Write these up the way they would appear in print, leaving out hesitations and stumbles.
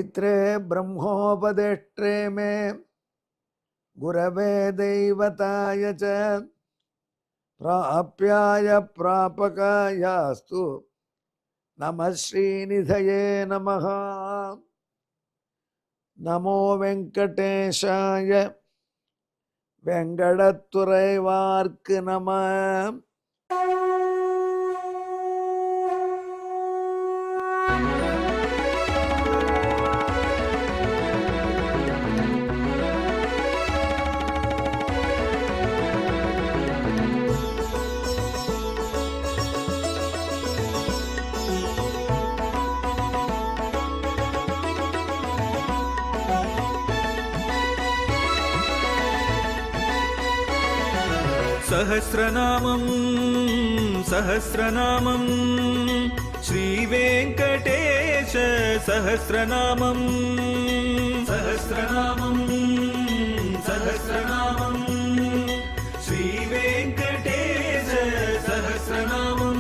पित्रे ब्रह्मोपदेष्ट्रे मे गुरवे दैवताय च प्राप्याय प्रापकायास्तु नमः श्रीनिधये नमः। नमो वेंकटेशाय वेंकटतुरैवार्क्कु नमः। सहस्रनामं सहस्रनामं श्रीवेंकटेश सहस्रनामं सहस्रनामं सहस्रनामं श्रीवेंकटेश सहस्रनामं।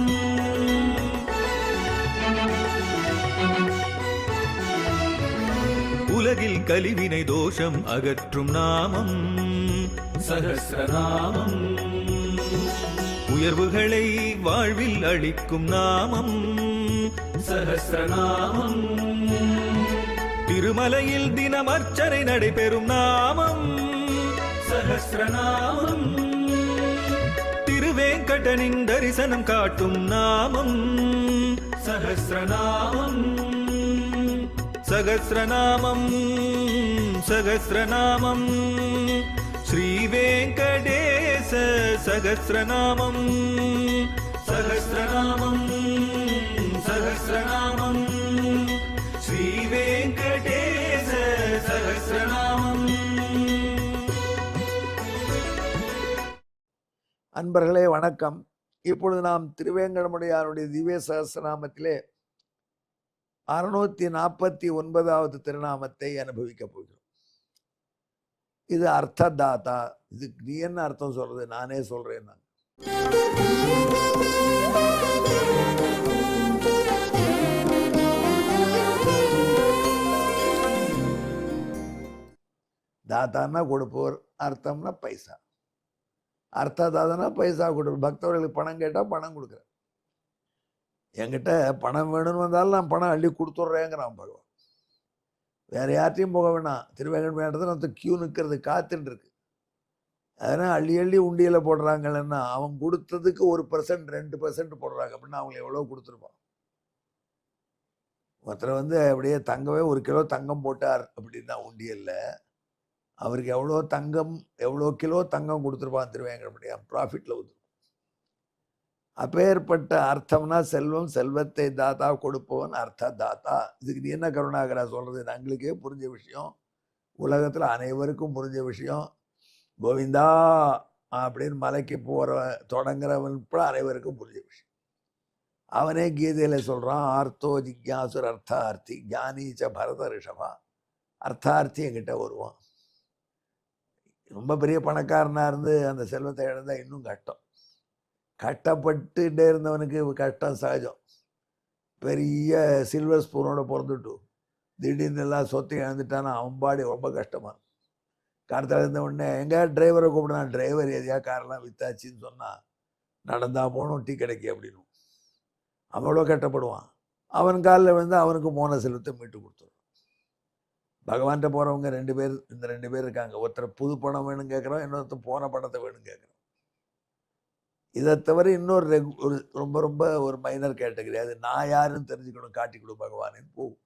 உலகில் கலிவினை தோஷம் அகற்றும் நாமம் சஹஸ்ரநாமம். உயர்வுகளை வாழ்வில் அளிக்கும் நாமம் சஹஸ்ரநாமம். திருமலையில் தினம் அர்ச்சனை நடைபெறும் நாமம் சஹஸ்ரநாமம். திருவேங்கடனின் தரிசனம் காட்டும் நாமம் சஹஸ்ரநாமம். சகஸ்ரநாமம் சகஸ்ரநாமம் श्रीवेंकटेश सहस्रनामं सहस्रनामं सहस्रनामं श्रीवेंकटेश सहस्रनामं। அன்பர்களே வணக்கம். இப்பொழுது நாம் திருவேங்கடமுடையாருடைய திவ்ய சகஸ்ரநாமத்திலே 649வது திருநாமத்தை அனுபவிக்கப் போகிறோம். இது அர்த்ததாதா. இதுக்கு நீ என்ன அர்த்தம் சொல்றது? நானே சொல்றேன். நான் தாத்தான்னா கொடுப்போர், அர்த்தம்னா பைசா. அர்த்ததாதானா பைசா கொடுப்போர். பக்தர்களுக்கு பணம் கேட்டா பணம் கொடுக்குறேன். என்கிட்ட பணம் வேணும்னு வந்தாலும் நான் பணம் அள்ளி கொடுத்துட்றேங்கிறான் பகவான். வேற யார்ட்டையும் போக வேணாம். திருவேங்கடத்தில் அந்த கியூ நிற்கிறது காத்துட்டு இருக்கு. அதனால் அள்ளி அள்ளி உண்டியில் போடுறாங்கன்னா அவன் கொடுத்ததுக்கு 1% 2% போடுறாங்க அப்படின்னா அவங்க எவ்வளோ கொடுத்துருப்பான். ஒருத்தர் அப்படியே தங்கமே 1 கிலோ தங்கம் போட்டார் அப்படின்னா உண்டியல்ல அவருக்கு எவ்வளோ தங்கம், எவ்வளோ கிலோ தங்கம் கொடுத்துருப்பான் திருவேங்கடமுடியான். ப்ராஃபிட்டில் ஊற்றுருப்பான். அப்பேற்பட்ட அர்த்தம்னா செல்வம், செல்வத்தை தாத்தா கொடுப்பவன் அர்த்த தாத்தா. இதுக்கு நீ என்ன கருணாகரா சொல்றது? எங்களுக்கே புரிஞ்ச விஷயம், உலகத்தில் அனைவருக்கும் புரிஞ்ச விஷயம். கோவிந்தா அப்படின்னு மலைக்கு தொடங்குறவன் கூட அனைவருக்கும் புரிஞ்ச விஷயம். அவனே கீதையில சொல்றான், ஆர்த்தோ ஜிக்யாசுர் அர்த்தார்த்தி ஞானீச்ச பரத ரிஷபா. அர்த்தார்த்தி என்கிட்ட வருவான். ரொம்ப பெரிய பணக்காரனா இருந்து அந்த செல்வத்தை இழந்தா இன்னும் கஷ்டம். கஷ்டப்பட்டுட்டே இருந்தவனுக்கு கஷ்டம் சகஜம். பெரிய சில்வர் ஸ்பூனோட பிறந்துட்டு திடீர்னு எல்லாம் சொத்தை இழந்துட்டானா அவன் பாடி ரொம்ப கஷ்டமா. காலத்தில் இருந்த உடனே எங்க டிரைவரை கூப்பிடுறான். டிரைவர் எதையா காரெல்லாம் வித்தாச்சின்னு சொன்னா நடந்தா போகணும், டீ கிடைக்கு அப்படின்னு அவ்வளோ கஷ்டப்படுவான். அவன் காலில் விழுந்து அவனுக்கு போன செல்வத்தை மீட்டு கொடுத்துருவான். பகவான்கிட்ட போறவங்க 2 பேர், இந்த 2 பேர் இருக்காங்க. ஒருத்தர் புது பணம் வேணும் கேட்குறோம், இன்னொருத்தர் போன பணத்தை வேணும் கேட்குறோம். இதை தவிர இன்னொரு ரொம்ப ரொம்ப ஒரு மைனர் கேட்டகரி, அது நான் யாருன்னு தெரிஞ்சுக்கணும், காட்டி கொடு பகவானின்னு போகும்.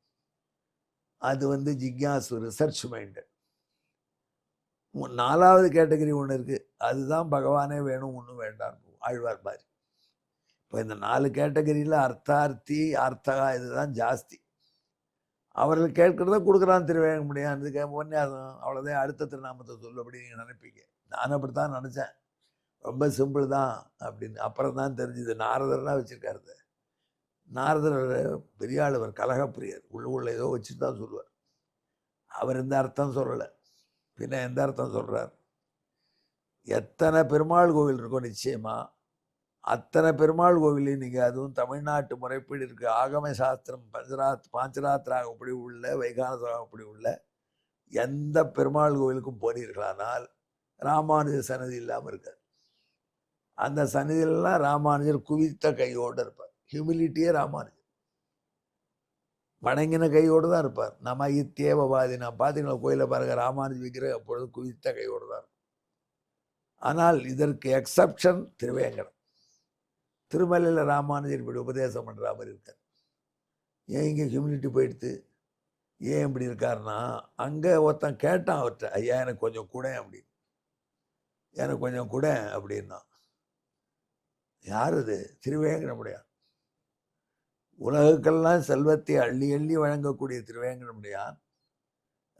அது ஜிக்யாசு, ரிசர்ச் மைண்டு. 4வது கேட்டகரி ஒன்று இருக்கு, அதுதான் பகவானே வேணும் ஒன்றும் வேண்டாம் போகும், ஆழ்வார் மாதிரி. இப்போ இந்த 4 கேட்டகரியில் அர்த்தார்த்தி அர்த்தகா இதுதான் ஜாஸ்தி. அவர்கள் கேட்கறத கொடுக்குறான் திருவேங்கடமுடியான். இதுக்கு உபன்யாசம் அவ்வளோதான், அடுத்த திருநாமத்தை சொல்லு அப்படி நீங்கள் நினைப்பீங்க. நான் அப்படித்தான் நினச்சேன், ரொம்ப சிம்பிள் தான் அப்படின்னு. அப்புறம் தான் தெரிஞ்சுது நாரதர்லாம் வச்சுருக்காரு. நாரதர் பெரிய ஆளுவர், கலகப்பிரியர், உள்ள ஏதோ வச்சுட்டு தான் சொல்லுவார். அவர் இந்த அர்த்தம் சொல்லலை, பின்ன எந்த அர்த்தம் சொல்கிறார்? எத்தனை பெருமாள் கோவில் இருக்கோ நிச்சயமா அத்தனை பெருமாள் கோவிலையும் நீங்கள், அதுவும் தமிழ்நாட்டு முறைப்படி இருக்கு ஆகம சாஸ்திரம் பாஞ்சராத்திராக அப்படி உள்ள வைகானசாக அப்படி உள்ள எந்த பெருமாள் கோவிலுக்கும் போனீர்களானால் ராமானுஜர் சன்னதி இல்லாமல் இருக்கார். அந்த சன்னதியிலலாம் ராமானுஜர் குவித்த கையோடு இருப்பார். ஹியூமிலிட்டியே ராமானுஜர் வணங்கின கையோடு தான் இருப்பார். நம்ம இத்தேவவாதி நான் பார்த்தீங்களா கோயிலை பாருங்க, ராமானுஜ விக்கிரகம் அப்பொழுது குவித்த கையோடு தான் இருக்கும். ஆனால் இதற்கு எக்ஸப்ஷன் திருவேங்கடம். திருமலையில் ராமானுஜர் இப்படி உபதேசம் பண்ணுற மாதிரி இருக்கார். ஏன் இங்கே ஹியூமிலிட்டி போயிடுத்து, ஏன் இப்படி இருக்காருன்னா, அங்கே ஒருத்தன் கேட்டான் அவர்கிட்ட, ஐயா எனக்கு கொஞ்சம் கூட அப்படின்னு, எனக்கு கொஞ்சம் கூட அப்படின்னா, யார் அது? திருவேங்கடமுடையான். உலகுக்கெல்லாம் செல்வத்தை அள்ளி அள்ளி வழங்கக்கூடிய திருவேங்கடமுடையான்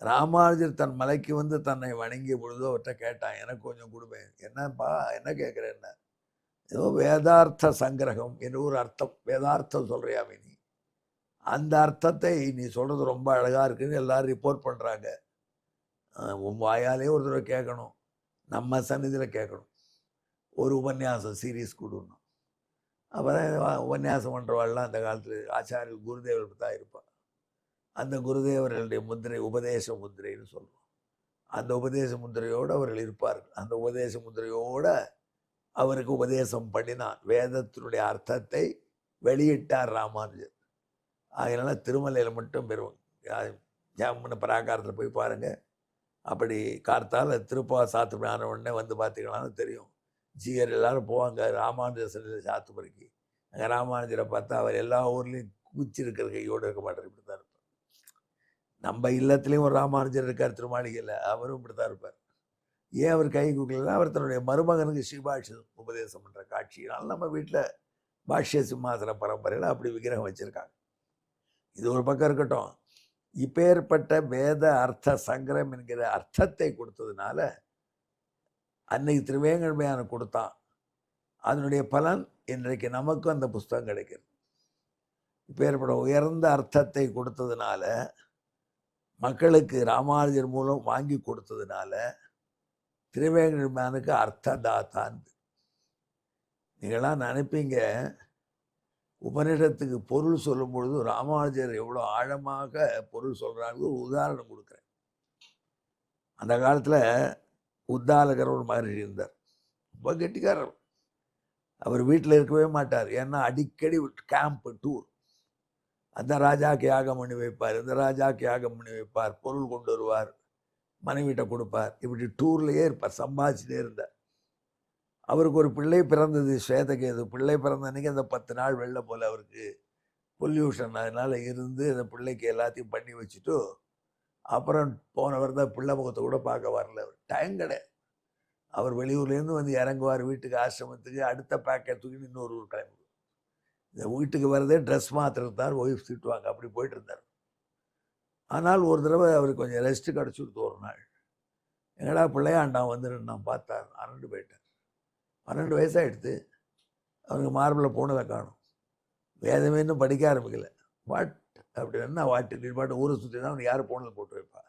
ராமானுஜர் தன் மலைக்கு வந்து தன்னை வணங்கிய பொழுது அவர்கிட்ட கேட்டான், எனக்கு கொஞ்சம் கொடுப்பேன். என்னப்பா என்ன கேட்குறேன்னா, ஏதோ வேதார்த்த சங்கிரகம் என்று ஒரு அர்த்தம், வேதார்த்தம் சொல்கிறியாமே நீ, அந்த அர்த்தத்தை நீ சொல்கிறது ரொம்ப அழகாக இருக்குன்னு எல்லாரும் ரிப்போர்ட் பண்ணுறாங்க. உன் வாயாலே ஒரு தடவை கேட்கணும், நம்ம சந்நிதியில் கேட்கணும், ஒரு உபன்யாசம் சீரீஸ் கொடுக்கணும். அப்புறம் உபன்யாசம் பண்ணுறவாள்லாம் அந்த காலத்தில் ஆச்சாரிய குருதேவர் தான் இருப்பாள். அந்த குருதேவர்களுடைய முத்திரை உபதேச முத்திரைன்னு சொல்லுவோம். அந்த உபதேச முத்திரையோடு அவர்கள் இருப்பார்கள். அந்த உபதேச முத்திரையோடு அவருக்கு உபதேசம் பண்ணினான். வேதத்தினுடைய அர்த்தத்தை வெளியிட்டார் ராமானுஜர். அதனால திருமலையில் மட்டும் பெறுவோம். ஜாமுன்னு பராகாரத்தில் போய் பாருங்கள். அப்படி கார்த்தால் திருப்பா சாத்து ஆன உடனே வந்து பார்த்தீங்கன்னாலும் தெரியும். ஜியர் எல்லாரும் போவாங்க ராமானுஜர் சன்னதியில் சாத்துப்படிக்கு. அங்கே ராமானுஜரை பார்த்தா அவர் எல்லா ஊர்லேயும் குச்சிருக்கிற கையோடு இருக்க மாட்டார், இப்படி தான் இருப்பார். நம்ம இல்லத்துலேயும் ஒரு ராமானுஜர் இருக்கார் திருமாளிகையில், அவரும் இப்படி தான் இருப்பார். ஏன் அவர் கை குக்கலாம், அவர் தன்னுடைய மருமகனுக்கு ஸ்ரீபாஷ்யம் உபதேசம் பண்ணுற காட்சியினால் நம்ம வீட்டில் பாஷ்ய சிம்மாசன பரம்பரையில் அப்படி விக்கிரகம் வச்சுருக்காங்க. இது ஒரு பக்கம் இருக்கட்டும். இப்பேற்பட்ட வேத அர்த்த சங்கரம் என்கிற அர்த்தத்தை கொடுத்ததுனால அன்னைக்கு திருவேங்கடமுடையானை கொடுத்தான். அதனுடைய பலன் இன்றைக்கு நமக்கும் அந்த புஸ்தகம் கிடைக்கிறது. இப்பேற்பட்ட உயர்ந்த அர்த்தத்தை கொடுத்ததுனால, மக்களுக்கு ராமானுஜர் மூலம் வாங்கி கொடுத்ததுனால திருவேங்கடமுடையானுக்கு அர்த்ததாத்தான். நீங்களாம் நினைப்பீங்க உபநிடத்துக்கு பொருள் சொல்லும் பொழுது ராமானுஜர் எவ்வளோ ஆழமாக பொருள் சொல்கிறாங்க. ஒரு உதாரணம் கொடுக்குறேன். அந்த காலத்தில் உத்தாலகர் ஒரு மகரிஷி இருந்தார். ரொம்ப கெட்டிக்காரர். அவர் வீட்டில் இருக்கவே மாட்டார். ஏன்னா அடிக்கடி கேம்ப் டூர். அந்த ராஜாக்கு யாகம் பண்ணி வைப்பார், இந்த ராஜாக்கு யாகம் பண்ணி வைப்பார், பொருள் கொண்டு வருவார், மனைவிட்ட கொடுப்பார். இப்படி டூர்லேயே இருப்பார், சம்பாதிச்சுட்டே இருந்தார். அவருக்கு ஒரு பிள்ளை பிறந்தது, ஸ்வேதகேது. பிள்ளை பிறந்த அன்றைக்கி அந்த 10 நாள் வெளில போல் அவருக்கு பொல்யூஷன். அதனால் இருந்து அந்த பிள்ளைக்கு எல்லாத்தையும் பண்ணி வச்சுட்டு அப்புறம் போனவர் தான் பிள்ளை முகத்தை கூட பார்க்க வரல. அவர் டைம் கிடையாது. அவர் வெளியூர்லேருந்து வந்து இறங்குவார் வீட்டுக்கு, ஆசிரமத்துக்கு. அடுத்த பேக்கை தூக்கிட்டு இன்னொரு ஊர் கிளம்புவார். இந்த வீட்டுக்கு வரதே ட்ரெஸ் மாத்திரத்தார், ஒய்ஃப் திட்டுவாங்க. அப்படி போயிட்டு இருந்தார். ஆனால் ஒரு தடவை அவருக்கு கொஞ்சம் ரெஸ்ட்டு கிடச்சிடுது. ஒரு நாள் எங்கடா பிள்ளையாண்டான் வந்து நான் பார்த்தார், அரண்டு போயிட்டார். 12 வயசாகிடுது. அவருக்கு மார்பில் போனதை காணும். வேதமே இன்னும் படிக்க ஆரம்பிக்கலை. வாட் அப்படின்னா வாட்டு நீ பாட்டு ஊரை சுற்றி தான் அவனுக்கு யார் போனதில் போட்டு வைப்பா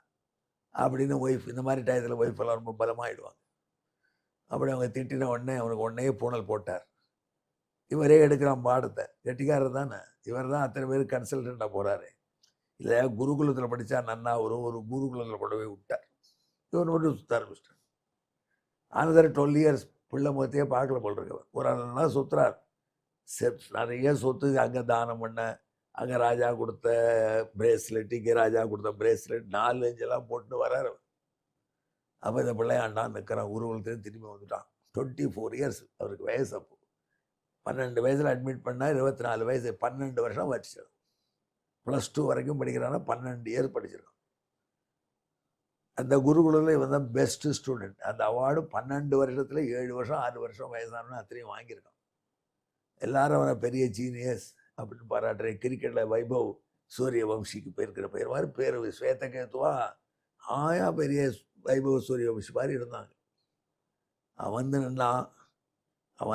அப்படின்னு ஒய்ஃப். இந்த மாதிரி டயத்தில் ஒய்ஃப் எல்லாம் ரொம்ப பலமாகிடுவாங்க. அப்படி அவங்க திட்டின உடனே அவனுக்கு உடனே பூனல் போட்டார். இவரே எடுக்கிறான் பாடத்தை. கெட்டிக்காரர் தானே, இவர் தான் அத்தனை பேர் கன்சல்டண்ட்டாக போகிறாரு. இல்லை குருகுலத்தில் படித்தா நன்னா ஒரு குருகுலத்தில் கொண்டு போய் விட்டார். இவர் மட்டும் சுற்ற ஆரம்பிச்சிட்டார். ஆனதர் 12 years பிள்ளை முகத்தையே பார்க்கல போல் இருக்கவர். ஒரு நாள் சுற்றுறார். நிறைய சொத்து அங்கே தானம் பண்ண, அங்கே ராஜா கொடுத்த பிரேஸ்லெட், இங்கே ராஜா கொடுத்த பிரேஸ்லெட் 4 5 போட்டு வர்றார். அப்போ இந்த பிள்ளையாண்டான் நிற்கிறான். ஊர்வலத்தையும் திரும்பி வந்துட்டான். 24 years அவருக்கு வயசு. அப்போ 12 வயசில் அட்மிட் பண்ணால் 24 வயசு, 12 வருஷம் படிச்சிருக்கான். +2 வரைக்கும் படிக்கிறான்னா 12 years படிச்சிருக்கான். அந்த குருகுலில் இவன் தான் பெஸ்ட்டு ஸ்டூடெண்ட். அந்த அவார்டு 12 வருஷத்தில் 7 வருஷம் 6 வருஷம் வயசானு அத்தனையும் வாங்கியிருக்கான். எல்லாரும் அவனை பெரிய ஜீனியஸ் அப்படின்னு பாராட்டுற. கிரிக்கெட்டில் வைபவ் சூரியவம்சிக்கு போயிருக்கிற பேர் மாதிரி பேர் ஸ்வேதகேதுவா பெரிய வைபவ் சூரியவம்சி மாதிரி இருந்தாங்க. அவன்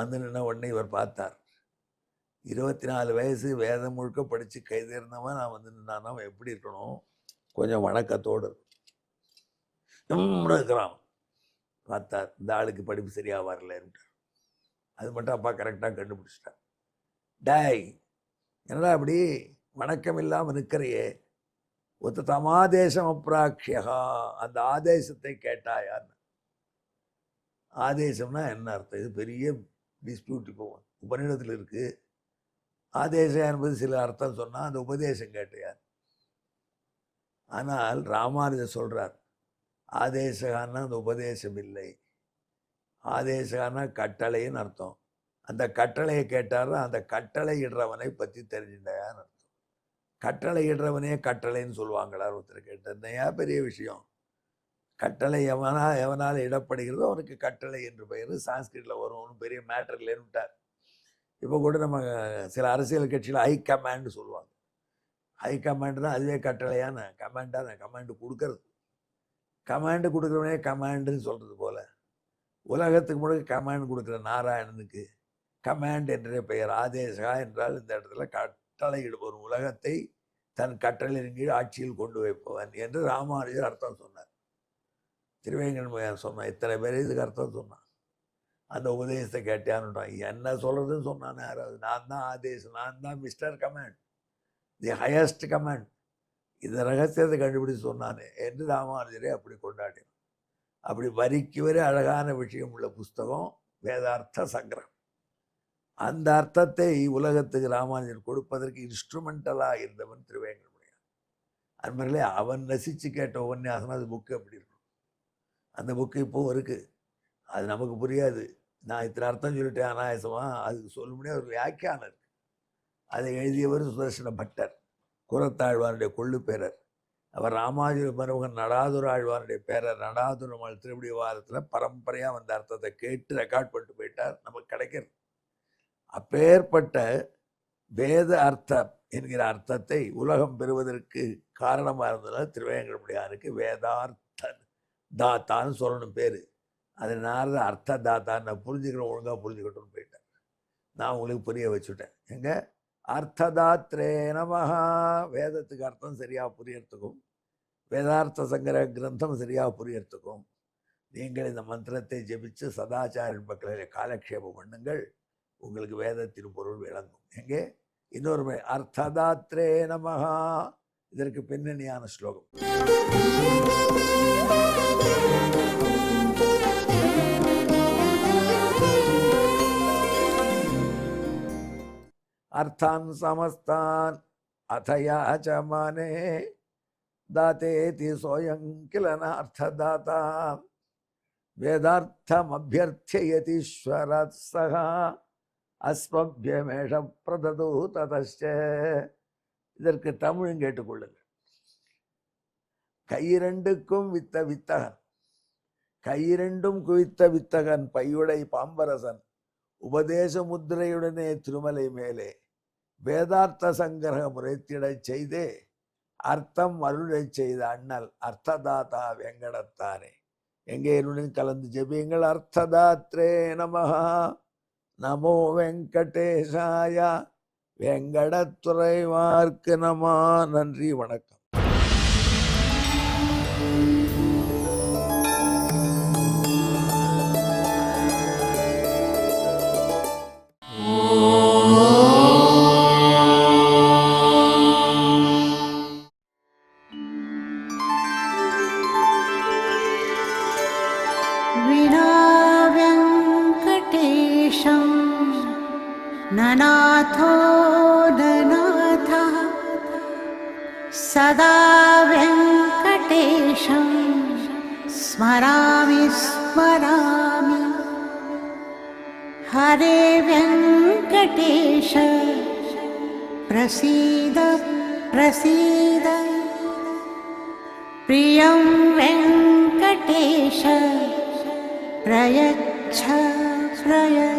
வந்து நின்னா உடனே இவர் பார்த்தார். 24 வயசு, வேதம் முழுக்க படித்து கைதேர்ந்தவன் நான் வந்து நின்னான்னா அவன் எப்படி இருக்கணும்? கொஞ்சம் வணக்கத்தோடு இருக்கிறான். பார்த்தார், இந்த ஆளுக்கு படிப்பு சரியாக வரலன்ட்டு. அது மட்டும் அப்பா கரெக்டாக கண்டுபிடிச்சிட்டார். டாய் என்னடா அப்படி வணக்கம் இல்லாமல் நிற்கிறையே, ஒத்த தமாதேசம் அப்ராட்சியா, அந்த ஆதேசத்தை கேட்டாயான்னு. ஆதேசம்னா என்ன அர்த்தம்? இது பெரிய டிஸ்பியூட். இப்போ உபநிடத்தில் இருக்குது. ஆதேசம் என்பது சில அர்த்தம் சொன்னால் அந்த உபதேசம் கேட்டையார். ஆனால் ராமானுஜர் சொல்கிறார், ஆதேசகான்னா அந்த உபதேசம் இல்லை, ஆதேசகான்னா கட்டளைன்னு அர்த்தம். அந்த கட்டளையை கேட்டார், அந்த கட்டளை இடுறவனை பற்றி தெரிஞ்சுட்டாயான்னு அர்த்தம். கட்டளை இடுறவனே கட்டளைன்னு சொல்லுவாங்களா? ஒருத்தர் கேட்டா பெரிய விஷயம். கட்டளை எவனால் இடப்படுகிறதோ அவனுக்கு கட்டளை என்று பெயர். சான்ஸ்கிரிட்டில் வரும், ஒன்றும் பெரிய மேட்டர் இல்லைன்னுட்டார். இப்போ கூட நம்ம சில அரசியல் கட்சியில் ஹை கமாண்ட் சொல்லுவாங்க. ஹை கமாண்ட் தான் அதுவே கட்டளையான கமாண்டான கமாண்டு கொடுக்கறது. கமாண்டு கொடுக்குறவனே கமாண்டுன்னு சொல்கிறது போல் உலகத்துக்கு முழுக்க கமாண்ட் கொடுக்குற நாராயணனுக்கு கமாண்ட் என்றே பெயர். ஆதேசகா என்றால் இந்த இடத்துல கட்டளையிடுபவன், உலகத்தை தன் கட்டளையின் கீழ் ஆட்சியில் கொண்டு வைப்பவன் என்று ராமானுஜர் அர்த்தம் சொன்னார். திருவேங்கடன் சொன்னான், இத்தனை பேர் இதுக்கு அர்த்தம் சொன்னான். அந்த உபதேசத்தை கேட்டான்னுட்டான். என்ன சொல்கிறதுன்னு சொன்னானே யாராவது? நான் தான் ஆதேசம், நான் தான் mister command, the highest command, இந்த ரகசியத்தை கண்டுபிடிச்சு சொன்னானே என்று ராமானுஜரே அப்படி கொண்டாடினான். அப்படி வரிக்கு வரை அழகான விஷயம் உள்ள புஸ்தகம் வேதார்த்த சங்கிரகம். அந்த அர்த்தத்தை உலகத்துக்கு ராமானுஜர் கொடுப்பதற்கு இன்ஸ்ட்ருமெண்டலாக இருந்தவன் திருவேங்கடமுடியான். அன்பர்களே, அவன் ரசித்து கேட்ட உபன்யாசம் அது புக்கு அப்படி இருக்கும். அந்த புக்கு இப்போவும் இருக்குது. அது நமக்கு புரியாது. நான் இத்தனை அர்த்தம் சொல்லிட்டேன் அனாயசமாக, அதுக்கு சொல்ல முடியாது ஒரு வியாக்கியானம் இருக்குது. அதை எழுதியவர் சுதர்சன பட்டர், கூரத்தாழ்வானுடைய கொள்ளு பேரர். அவர் ராமானுஜ மருமகன் நடாதுர ஆழ்வானுடைய பேரர். நடாதுரமாள் திருப்படி வாரத்தில் பரம்பரையாக வந்த அர்த்தத்தை கேட்டு ரெக்கார்ட் பண்ணிட்டு போயிட்டார். நமக்கு கிடைக்கிறது. அப்பேற்பட்ட வேத அர்த்தம் என்கிற அர்த்தத்தை உலகம் பெறுவதற்கு காரணமாக இருந்ததுனால திருவேங்கடமுடியானுக்கு வேதார்த்த தாத்தான்னு சொல்லணும் பேர். அதனால அர்த்த தாத்தான்னு நான் புரிஞ்சுக்கிறேன், ஒழுங்காக புரிஞ்சுக்கிட்டோன்னு போயிட்டேன். நான் உங்களுக்கு புரிய வச்சுட்டேன். எங்க அர்த்ததாத்ரே நமஹா, வேதத்துக்கு அர்த்தம் சரியாக புரியறதுக்கும் வேதார்த்த சங்கர கிரந்தம் சரியாக புரியறதுக்கும் நீங்கள் இந்த மந்திரத்தை ஜெபிச்சு சதாச்சாரின் பக்கத்தில் காலக்ஷேபம் பண்ணுங்கள். உங்களுக்கு வேதத்தின் பொருள் விளங்கும். எங்கே இன்னொரு முறை அர்த்ததாத்ரே நமஹா, இதற்கு பின்னணியான ஸ்லோகம். अर्थान समस्तान अथया च माने दातेति सोऽयं किल नार्थदाता वेदार्थमभ्यर्थयतीश्वरात् सः अस्मभ्यमेष प्रददौ ततश्च. இதற்கு தமிழும் கேட்டுக்கொள்ளுங்கள். கையிரண்டுக்கும் வித்த வித்தகன், கையிரண்டும் குவித்த வித்தகன் பையுடை பாம்பரசன் உபதேச முத்திரையுடனே திருமலை மேலே வேதார்த்த சங்கிரக முறைத்திடச் செய்தே அர்த்தம் அருளச் செய்த அண்ணல் அர்த்ததாத்தா வெங்கடத்தானே. எங்கே என்னுடன் கலந்து ஜெபியுங்கள். அர்த்ததாத்ரே நமஹா, நமோ வெங்கடேசாய, வெங்கடத்துறைவார்க்கு நம. நன்றி, வணக்கம். ननाथो ननाथः सदा वेङ्कटेशं स्मरामि स्मरामि. हरे वेङ्कटेश प्रसीद प्रसीद. प्रियं वेङ्कटेश प्रयच्छ प्रयच्छ.